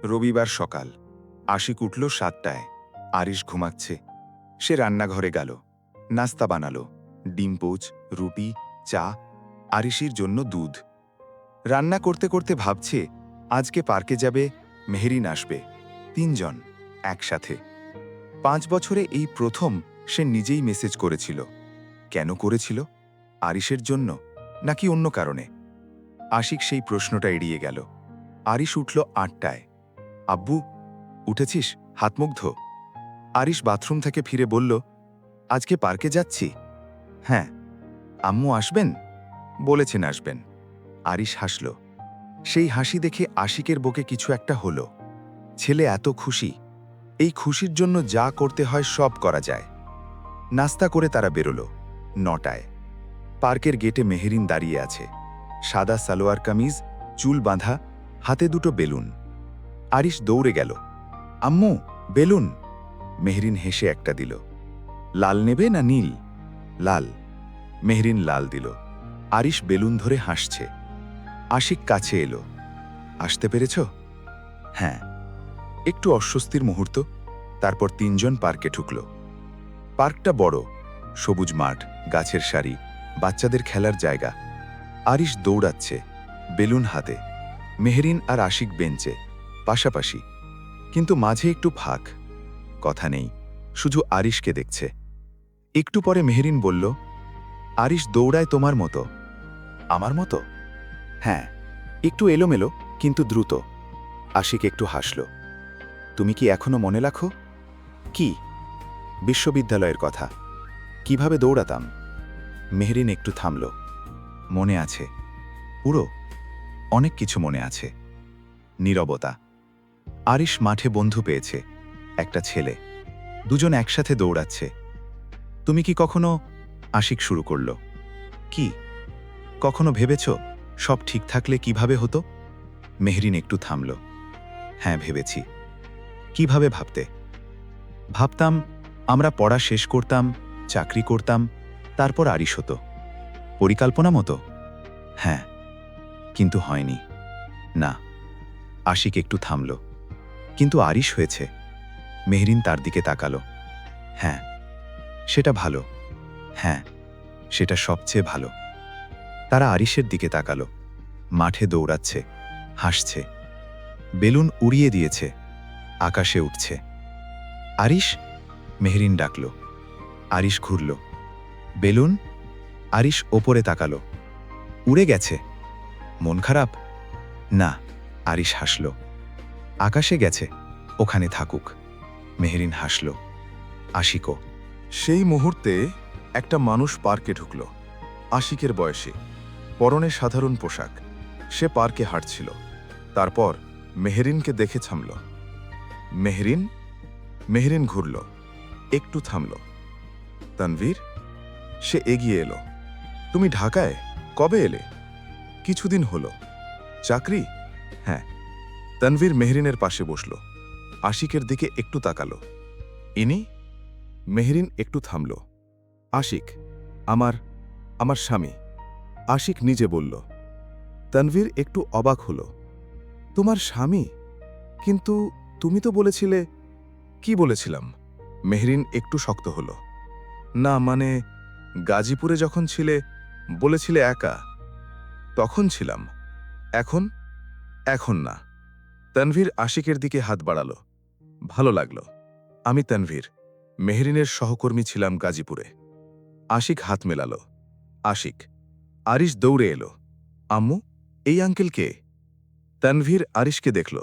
রবিবার সকাল। আশিক উঠল ৭টায়। আরিশ ঘুমাচ্ছে। সে রান্নাঘরে গেল। নাস্তা বানালো। ডিম পোচ, রুটি, চা, আরিশির জন্য দুধ। রান্না করতে করতে ভাবছে আজকে পার্কে যাবে, মেহেরিন আসবে। ৩ জন একসাথে। ৫ বছরে এই প্রথম সে নিজেই মেসেজ করেছিল। কেন করেছিল? আরিশের জন্য নাকি অন্য কারণে? আশিক সেই প্রশ্নটা এড়িয়ে গেল। আরিশ উঠল ৮টায়। আব্বু, উঠেছিস? হাত মুখ ধো। আরিশ বাথরুম থেকে ফিরে বলল, আজকে পার্কে যাচ্ছি। হ্যাঁ। আম্মু আসবেন? বলেছেন আসবেন। আরিশ হাসল। সেই হাসি দেখে আশিকের বুকে কিছু একটা হলো। ছেলে এত খুশি। এই খুশির জন্য যা করতে হয় সব করা যায়। নাস্তা করে তারা বেরোলো। ৯টায়। পার্কের গেটে মেহেরিন দাঁড়িয়ে আছে। সাদা সালোয়ার কামিজ, চুল বাঁধা, হাতে দুটো বেলুন। আরিশ দৌড়ে গেল। আম্মু, বেলুন। মেহরিন হেসে একটা দিল। লাল নেবে না নীল? লাল। মেহরিন লাল দিল। আরিশ বেলুন ধরে হাসছে। আশিক কাছে এলো। আসতে পেরেছ? হ্যাঁ। একটু অস্বস্তির মুহূর্ত। তারপর ৩ জন পার্কে ঢুকল। পার্কটা বড়, সবুজ মাঠ, গাছের সারি, বাচ্চাদের খেলার জায়গা। আরিশ দৌড়াচ্ছে, বেলুন হাতে। মেহরিন আর আশিক বেঞ্চে, পাশাপাশি। কিন্তু মাঝে একটু ফাঁক। কথা নেই, শুধু আরিশকে দেখছে। একটু পরে মেহরিন বলল, আরিশ দৌড়ায় তোমার মতো। আমার মতো? হ্যাঁ, একটু এলোমেলো কিন্তু দ্রুত। আশিক একটু হাসল। তুমি কি এখনো মনে রাখো? কি? বিশ্ববিদ্যালয়ের কথা। কিভাবে দৌড়াতাম? মেহরিন একটু থামল। মনে আছে, পুরো অনেক কিছু মনে আছে। নীরবতা। আরিশ মাঠে বন্ধু পেয়েছে, একটা ছেলে। দুজন একসাথে দৌড়াচ্ছে। তুমি কি কখনো? আশিক শুরু করল। কি? কখনো ভেবেছ সব ঠিক থাকলে কিভাবে হতো? মেহরিন একটু থামল। হ্যাঁ, ভেবেছি। কিভাবে ভাবতে? ভাবতাম আমরা পড়া শেষ করতাম, চাকরি করতাম, তারপর আরিশ হতো। পরিকল্পনা মতো? হ্যাঁ, কিন্তু হয়নি। না। আশিক একটু থামল। কিন্তু আরিশ হয়েছে। মেহরিন তার দিকে তাকালো। হ্যাঁ, সেটা ভালো। হ্যাঁ, সেটা সবচেয়ে ভালো। তারা আরিশের দিকে তাকালো। মাঠে দৌড়াচ্ছে, হাসছে। বেলুন উড়িয়ে দিয়েছে, আকাশে উঠছে। আরিশ? মেহরিন ডাকল। আরিশ ঘুরল। বেলুন? আরিশ ওপরে তাকালো। উড়ে গেছে। মন খারাপ? না। আরিশ হাসল। আকাশে গেছে, ওখানে থাকুক। মেহরিন হাসল। আশিকও। সেই মুহূর্তে একটা মানুষ পার্কে ঢুকল। আশিকের বয়সী, পরনে সাধারণ পোশাক। সে পার্কে হাঁটছিল। তারপর মেহরিনকে দেখে থামল। মেহরিন? মেহরিন ঘুরল, একটু থামল। তানভীর? সে এগিয়ে এলো। তুমি ঢাকায় কবে এলে? কিছুদিন হলো। চাকরি? হ্যাঁ। তানভীর মেহরিনের পাশে বসল। আশিকের দিকে একটু তাকালো। ইনি? মেহরিন একটু থামল। আশিক, আমার স্বামী। আশিক নিজে বলল। তানভীর একটু অবাক হল। তোমার স্বামী? কিন্তু তুমি তো বলেছিলে। কি বলেছিলাম? মেহরিন একটু শক্ত হল। না মানে, গাজীপুরে যখন ছিলে বলেছিলে একা। তখন ছিলাম। এখন? এখন না। তানভীর আশিকের দিকে হাত বাড়ালো। ভালো লাগলো। আমি তানভীর, মেহরিনের সহকর্মী ছিলাম গাজীপুরে। আশিক হাত মেলালো। আশিক। আরিশ দৌড়ে এলো। আম্মু, এই আঙ্কেল কে? তানভীর আরিশকে দেখল।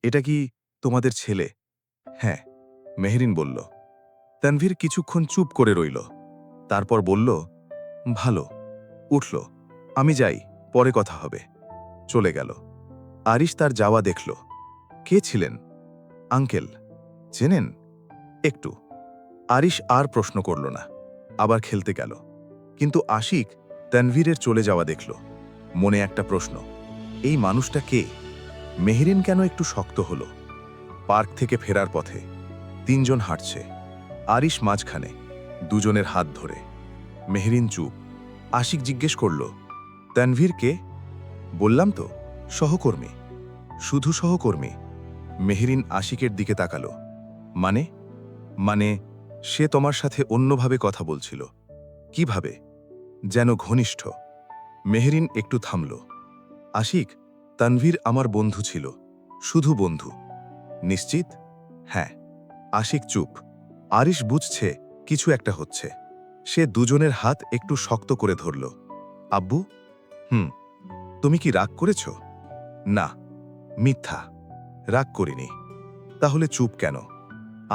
এটা কি তোমাদের ছেলে? হ্যাঁ, মেহরিন বলল। তানভীর কিছুক্ষণ চুপ করে রইল। তারপর বলল, ভালো। উঠল। আমি যাই, পরে কথা হবে। চলে গেল। আরিশ তার যাওয়া দেখল। কে ছিলেন? আঙ্কেল। চেনেন? একটু। আরিশ আর প্রশ্ন করল না, আবার খেলতে গেল। কিন্তু আশিক তানভীরের চলে যাওয়া দেখল। মনে একটা প্রশ্ন, এই মানুষটা কে? মেহরিন কেন একটু শক্ত হলো? পার্ক থেকে ফেরার পথে ৩ জন হাঁটছে। আরিশ মাঝখানে, দুজনের হাত ধরে। মেহরিন চুপ। আশিক জিজ্ঞেস করল, তানভীর কে? বললাম তো, সহকর্মী। শুধু সহকর্মী? মেহেরিন আশিকের দিকে তাকালো। মানে মানে সে তোমার সাথে অন্যভাবে কথা বলছিল। কিভাবে? যেন ঘনিষ্ঠ। মেহেরিন একটু থামল। আশিক, তানভীর আমার বন্ধু ছিল, শুধু বন্ধু। নিশ্চিত? হ্যাঁ। আশিক চুপ। আরিশ বুঝছে কিছু একটা হচ্ছে। সে দুজনের হাত একটু শক্ত করে ধরল। আব্বু? তুমি কি রাগ করেছ? না। মিথ্যা। রাগ করিনি। তাহলে চুপ কেন?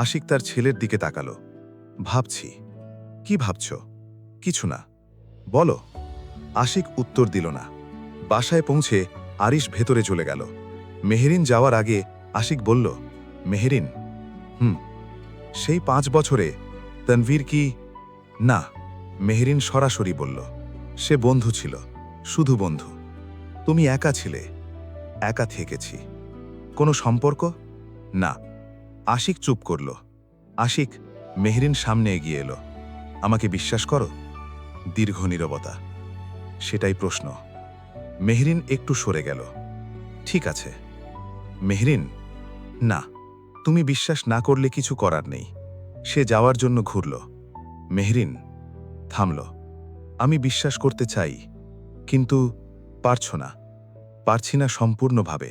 আশিক তার ছেলের দিকে তাকালো। ভাবছি। কি ভাবছ? কিছু না। বলো। আশিক উত্তর দিল না। বাসায় পৌঁছে আরিশ ভেতরে চলে গেল। মেহেরিন যাওয়ার আগে আশিক বলল, মেহেরিন, সেই 5 বছরে তানভীর কি? না। মেহেরিন সরাসরি বলল, সে বন্ধু ছিল, শুধু বন্ধু। তুমি একা ছিলে। একা থেকেছি। কোনো সম্পর্ক? না। আশিক চুপ করল। আশিক, মেহেরিন সামনে এগিয়ে এলো। আমাকে বিশ্বাস করো? দীর্ঘ নীরবতা। সেটাই প্রশ্ন। মেহেরিন একটু সরে গেল। ঠিক আছে। মেহেরিন, না, তুমি বিশ্বাস না করলে কিছু করার নেই। সে যাওয়ার জন্য ঘুরল। মেহেরিন থামল। আমি বিশ্বাস করতে চাই, কিন্তু পারছ না। পারছি না সম্পূর্ণভাবে।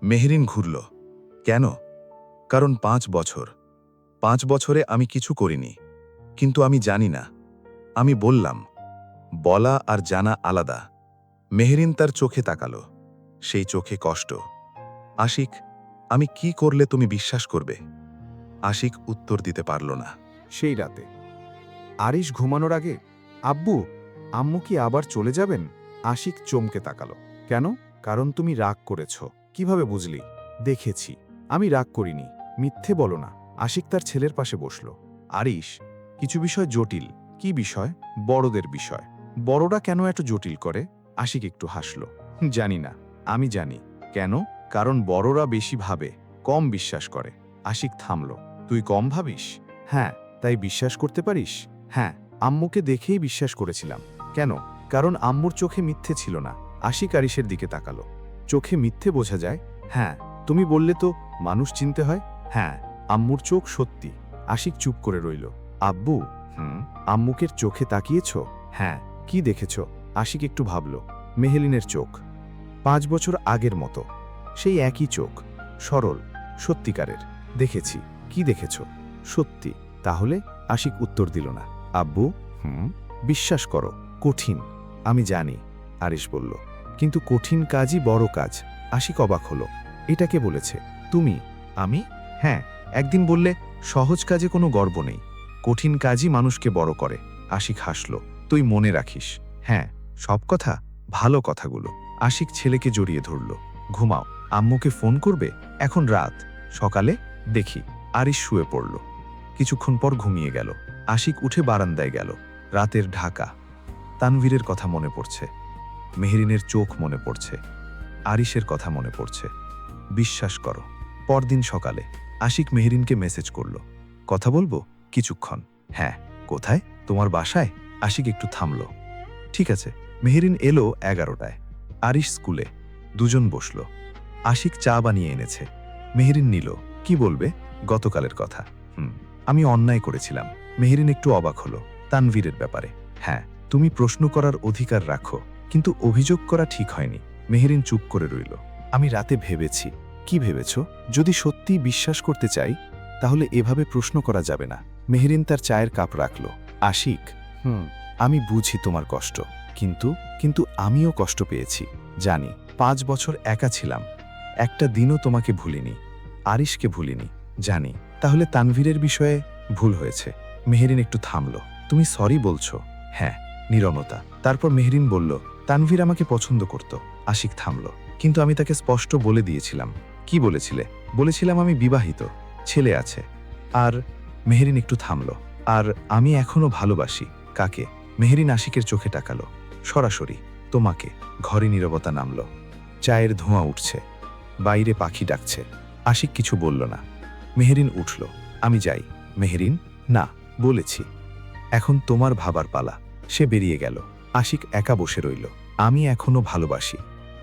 মেহেরিন ঘুরল। কেন? কারণ 5 বছর। 5 বছরে আমি কিছু করিনি, কিন্তু আমি জানি না। আমি বললাম। বলা আর জানা আলাদা। মেহেরিন তার চোখে তাকালো। সেই চোখে কষ্ট। আশিক, আমি কি করলে তুমি বিশ্বাস করবে? আশিক উত্তর দিতে পারল না। সেই রাতে আরিশ ঘুমানোর আগে, আব্বু, আম্মু কি আবার চলে যাবেন? আশিক চমকে তাকালো। কেন? কারণ তুমি রাগ করেছ। কিভাবে বুঝলি? দেখেছি। আমি রাগ করিনি। মিথ্যে বলো না। আশিক তার ছেলের পাশে বসল। আরিশ, কিছু বিষয় জটিল। কি বিষয়? বড়দের বিষয়। বড়রা কেন এত জটিল করে? আশিক একটু হাসল। জানি না। আমি জানি। কেন? কারণ বড়রা বেশি ভাবে, কম বিশ্বাস করে। আশিক থামল। তুই কম ভাবিস? হ্যাঁ। তাই বিশ্বাস করতে পারিস? হ্যাঁ। আম্মুকে দেখেই বিশ্বাস করেছিলাম। কেন? কারণ আম্মুর চোখে মিথ্যে ছিল না। আশিক আরিশের দিকে তাকালো। চোখে মিথ্যে বোঝা যায়? হ্যাঁ। তুমি বললে তো মানুষ চিনতে হয়। হ্যাঁ। আম্মুর চোখ সত্যি। আশিক চুপ করে রইল। আব্বু, আম্মুকে চোখে তাকিয়েছ? হ্যাঁ। কি দেখেছ? আশিক একটু ভাবল। মেহেলিনের চোখ। 5 বছর আগের মতো। সেই একই চোখ, সরল, সত্যিকারের। দেখেছি। কি দেখেছ? সত্যি। তাহলে? আশিক উত্তর দিল না। আব্বু, বিশ্বাস করো, কঠিন। আমি জানি, আরিশ বলল। কিন্তু কঠিন কাজই বড় কাজ। আশিক অবাক হলো। এটা কে বলেছে? তুমি? আমি? হ্যাঁ। একদিন বললে সহজ কাজে কোনো গর্ব নেই, কঠিন কাজই মানুষকে বড় করে। আশিক হাসল। তুই মনে রাখিস। হ্যাঁ, সব কথা, ভালো কথাগুলো। আশিক ছেলেকে জড়িয়ে ধরল। ঘুমাও। আম্মুকে ফোন করবে? এখন রাত। সকালে দেখি। আরিশ শুয়ে পড়ল। কিছুক্ষণ পর ঘুমিয়ে গেল। আশিক উঠে বারান্দায় গেল। রাতের ঢাকা। তানভীরের কথা মনে পড়ছে। মেহেরিনের চোখ মনে পড়ছে। আরিশের কথা মনে পড়ছে। বিশ্বাস করো। পরদিন সকালে আশিক মেহেরিনকে মেসেজ করল। কথা বলবো কিছুক্ষণ? হ্যাঁ। কোথায়? তোমার বাসায়। আশিক একটু থামল। ঠিক আছে। মেহেরিন এলো 11টায়। আরিশ স্কুলে। দুজন বসল। আশিক চা বানিয়ে এনেছে। মেহেরিন নিল। কি বলবে? গতকালের কথা। আমি অন্যায় করেছিলাম। মেহেরিন একটু অবাক হলো। তানভীরের ব্যাপারে? হ্যাঁ। তুমি প্রশ্ন করার অধিকার রাখো, কিন্তু অভিযোগ করা ঠিক হয়নি। মেহেরিন চুপ করে রইল। আমি রাতে ভেবেছি। কি ভেবেছ? যদি সত্যি বিশ্বাস করতে চাই, তাহলে এভাবে প্রশ্ন করা যাবে না। মেহেরিন তার চায়ের কাপ রাখল। আশিক, আমি বুঝি তোমার কষ্ট, কিন্তু আমিও কষ্ট পেয়েছি। জানি। 5 বছর একা ছিলাম। একটা দিনও তোমাকে ভুলিনি, আরিশকে ভুলিনি। জানি। তাহলে তানভীরের বিষয়ে? ভুল হয়েছে। মেহেরিন একটু থামল। তুমি সরি বলছো? হ্যাঁ। নীরবতা। তারপর মেহেরিন বলল, তানভীর আমাকে পছন্দ করত। আশিক থামল। কিন্তু আমি তাকে স্পষ্ট বলে দিয়েছিলাম। কি বলেছিলে? বলেছিলাম আমি বিবাহিত, ছেলে আছে। আর? মেহেরিন একটু থামল। আর আমি এখনো ভালোবাসি। কাকে? মেহেরিন আশিকের চোখে তাকালো। সরাসরি। তোমাকে। ঘরে নীরবতা নামল। চায়ের ধোঁয়া উঠছে। বাইরে পাখি ডাকছে। আশিক কিছু বলল না। মেহেরিন উঠল। আমি যাই। মেহেরিন, না, বলেছি। এখন তোমার ভাবার পালা। সে বেরিয়ে গেল। আশিক একা বসে রইল। আমি এখনো ভালোবাসি।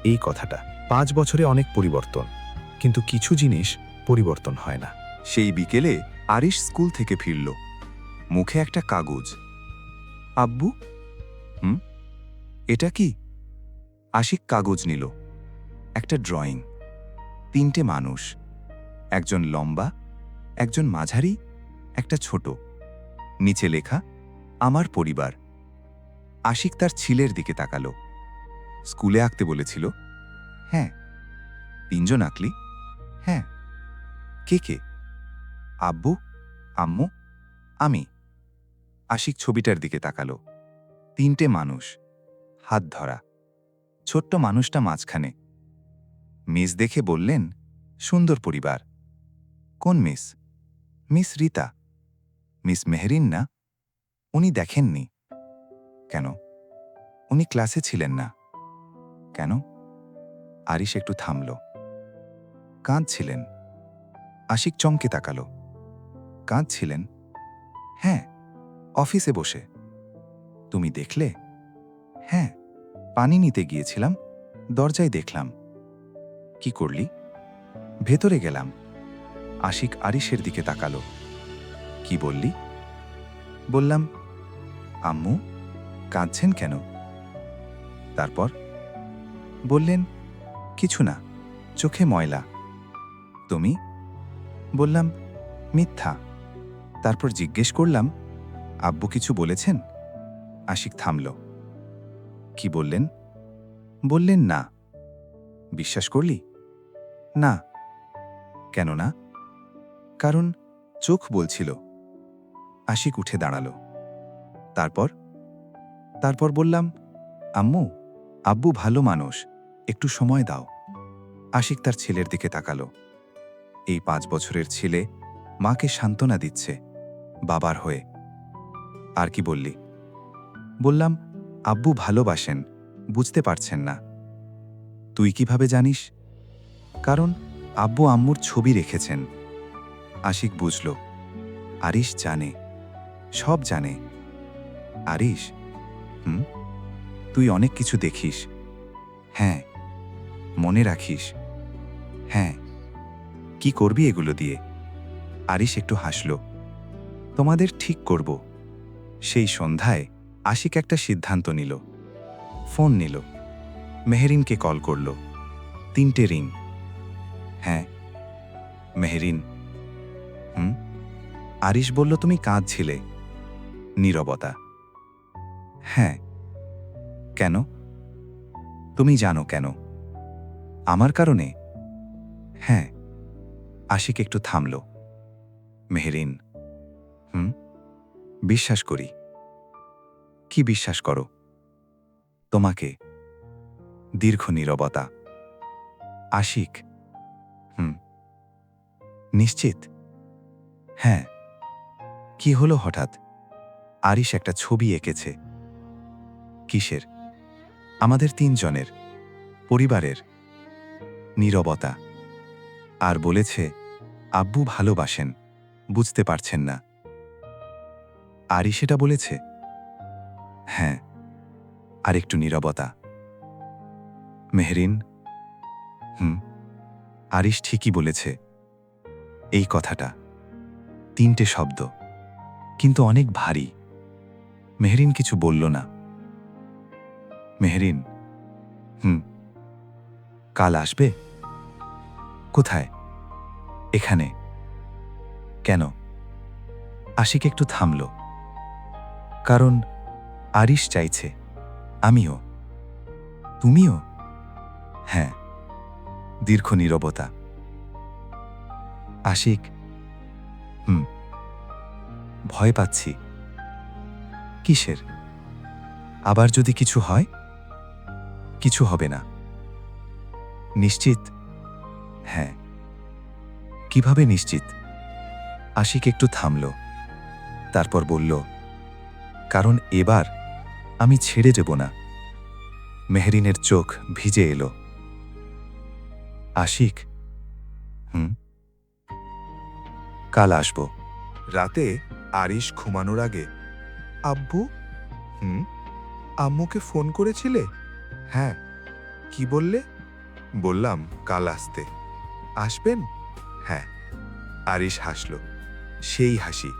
এই কথাটা 5 বছরে অনেক পরিবর্তন, কিন্তু কিছু জিনিস পরিবর্তন হয় না। সেই বিকেলে আরিশ স্কুল থেকে ফিরল, মুখে একটা কাগজ। আব্বু, এটা কি? আশিক কাগজ নিল। একটা ড্রয়িং, 3টে মানুষ, একজন লম্বা, একজন মাঝারি, একটা ছোট। নিচে লেখা, আমার পরিবার। আশিক তার ছেলের দিকে তাকালো। স্কুলে আঁকতে বলেছিল? হ্যাঁ। 3জন আঁকলি? হ্যাঁ। কে কে? আব্বু, আম্মু, আমি। আশিক ছবিটার দিকে তাকালো। 3টে মানুষ, হাত ধরা। ছোট্ট মানুষটা মাঝখানে। মিস দেখে বললেন, সুন্দর পরিবার। কোন miss? Miss Rita. Miss Mehreen না? উনি দেখেননি। কেন? উনি ক্লাসে ছিলেন না। কেন? আরিশ একটু থামল। কাঁদছিলেন। আশিক চমকে তাকালো। কাঁদছিলেন? হ্যাঁ, অফিসে বসে। তুমি দেখলে? হ্যাঁ, পানি নিতে গিয়েছিলাম, দরজায় দেখলাম। কি করলি? ভেতরে গেলাম। আশিক আরিশের দিকে তাকালো। কি বললি? বললাম, আম্মু, কাঁদছেন কেন? তারপর? বললেন, কিছু না, চোখে ময়লা। তুমি? বললাম, মিথ্যা। তারপর জিজ্ঞেস করলাম, আব্বু কিছু বলেছেন? আশিক থামল। কি বললেন? বললেন না। বিশ্বাস করলি? না। কেন না? কারণ চোখ বলছিল। আশিক উঠে দাঁড়ালো। তারপর বললাম, আম্মু, আব্বু ভালো মানুষ, একটু সময় দাও। আশিক তার ছেলের দিকে তাকালো। এই 5 বছরের ছেলে মাকে সান্ত্বনা দিচ্ছে, বাবার হয়ে। আর কি বললি? বললাম, আব্বু ভালোবাসেন, বুঝতে পারছেন না। তুই কিভাবে জানিস? কারণ আব্বু আম্মুর ছবি রেখেছেন। আশিক বুঝল, আরিশ জানে, সব জানে। আরিশ, তুই অনেক কিছু দেখিস। হ্যাঁ। মনে রাখিস। হ্যাঁ। কি করবি এগুলো দিয়ে? আরিশ একটু হাসল। তোমাদের ঠিক করব। সেই সন্ধ্যায় আশিক একটা সিদ্ধান্ত নিল। ফোন নিল, মেহরিনকে কল করল। 3টে রিং। হ্যাঁ। মেহরিন। আরিশ বলল, তুমি কাঁদছিলে। নীরবতা। হ্যাঁ। কেন? তুমি জানো কেন? আমার কারণে? হ্যাঁ। আশিক একটু থামল। মেহরিন। বিশ্বাস করি। কি বিশ্বাস করো? তোমাকে। দীর্ঘ নীরবতা। আশিক। নিশ্চিত? হ্যাঁ। কি হলো হঠাৎ? আরিশ একটা ছবি এঁকেছে। কিসের? আমাদের 3 জনের, পরিবারের। নীরবতা। আর বলেছে, আব্বু ভালোবাসেন, বুঝতে পারছেন না। আরিশ এটা বলেছে? হ্যাঁ। আর একটু নীরবতা। মেহরিন। আরিশ ঠিকই বলেছে। এই কথাটা। 3টে শব্দ, কিন্তু অনেক ভারী। মেহরিন কিছু বলল না। মেহরিন। কাল আসবে? কোথায়? এখানে। কেন? আশিক একটু থামল। কারণ আরিশ চাইছে, আমিও। তুমিও? হ্যাঁ। দীর্ঘ নীরবতা। আশিক। ভয় পাচ্ছি। কিসের? আবার যদি কিছু হয়? কিছু হবে না। নিশ্চিত? হ্যাঁ। কিভাবে নিশ্চিত? আশিক একটু থামল। তারপর বলল, কারণ এবার আমি ছেড়ে দেব না। মেহরিনের চোখ ভিজে এলো। আশিক। কাল আসব। রাতে আরিশ ঘুমানোর আগে, আব্বু, আম্মুকে ফোন করেছিলে? হ্যাঁ। কি বললে? বললাম কাল আসতে। আসবেন? হ্যাঁ। আরিশ হাসল, সেই হাসি,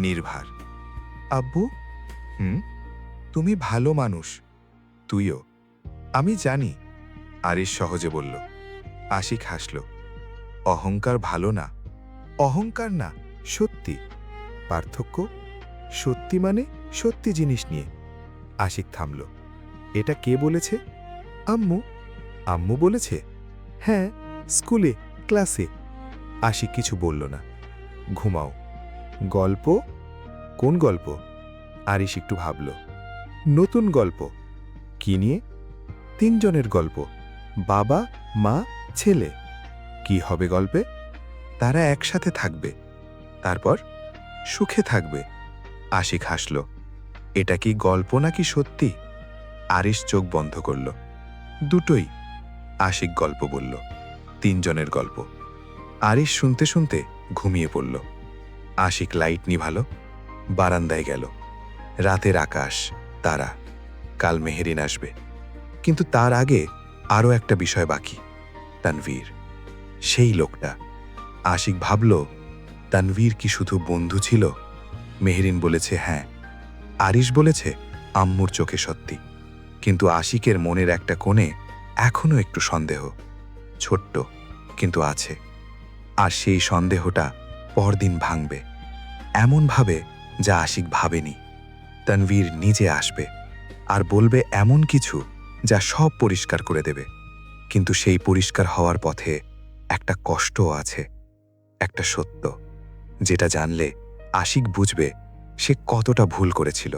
নির্ভার। আব্বু, তুমি ভালো মানুষ। তুইও। আমি জানি, আরিশ সহজে বলল। আশিক হাসল। অহংকার ভালো না। অহংকার না, সত্যি। পার্থক্য? সত্যি মানে সত্যি জিনিস নিয়ে। আশিক থামল। এটা কে বলেছে? আম্মু। আম্মু বলেছে? হ্যাঁ, স্কুলে, ক্লাসে। আশিক কিছু বলল না। ঘুমাও। গল্প? কোন গল্প? আরিশ একটু ভাবল। নতুন গল্প। কি নিয়ে? 3 জনের গল্প। বাবা, মা, ছেলে। কি হবে গল্পে? তারা একসাথে থাকবে, তারপর সুখে থাকবে। আশিক হাসল। এটা কি গল্প নাকি সত্যি? আরিশ চোখ বন্ধ করল। দুটোই। আশিক গল্প বলল, 3 জনের গল্প। আরিশ শুনতে শুনতে ঘুমিয়ে পড়ল। আশিক লাইট নিভালো, বারান্দায় গেল। রাতের আকাশ, তারা। কাল মেহেরিন আসবে, কিন্তু তার আগে আরও একটা বিষয় বাকি। তানভীর, সেই লোকটা। আশিক ভাবল, তানভীর কি শুধু বন্ধু ছিল? মেহেরিন বলেছে হ্যাঁ, আরিশ বলেছে আম্মুর চোখে সত্যি, কিন্তু আশিকের মনের একটা কোণে এখনো একটু সন্দেহ, ছোট্ট কিন্তু আছে। আর সেই সন্দেহটা পরদিন ভাঙবে, এমনভাবে যা আশিক ভাবেনি। তানভীর নিজে আসবে আর বলবে এমন কিছু যা সব পরিষ্কার করে দেবে। কিন্তু সেই পরিষ্কার হওয়ার পথে একটা কষ্টও আছে, একটা সত্য, যেটা জানলে আশিক বুঝবে সে কতটা ভুল করেছিল।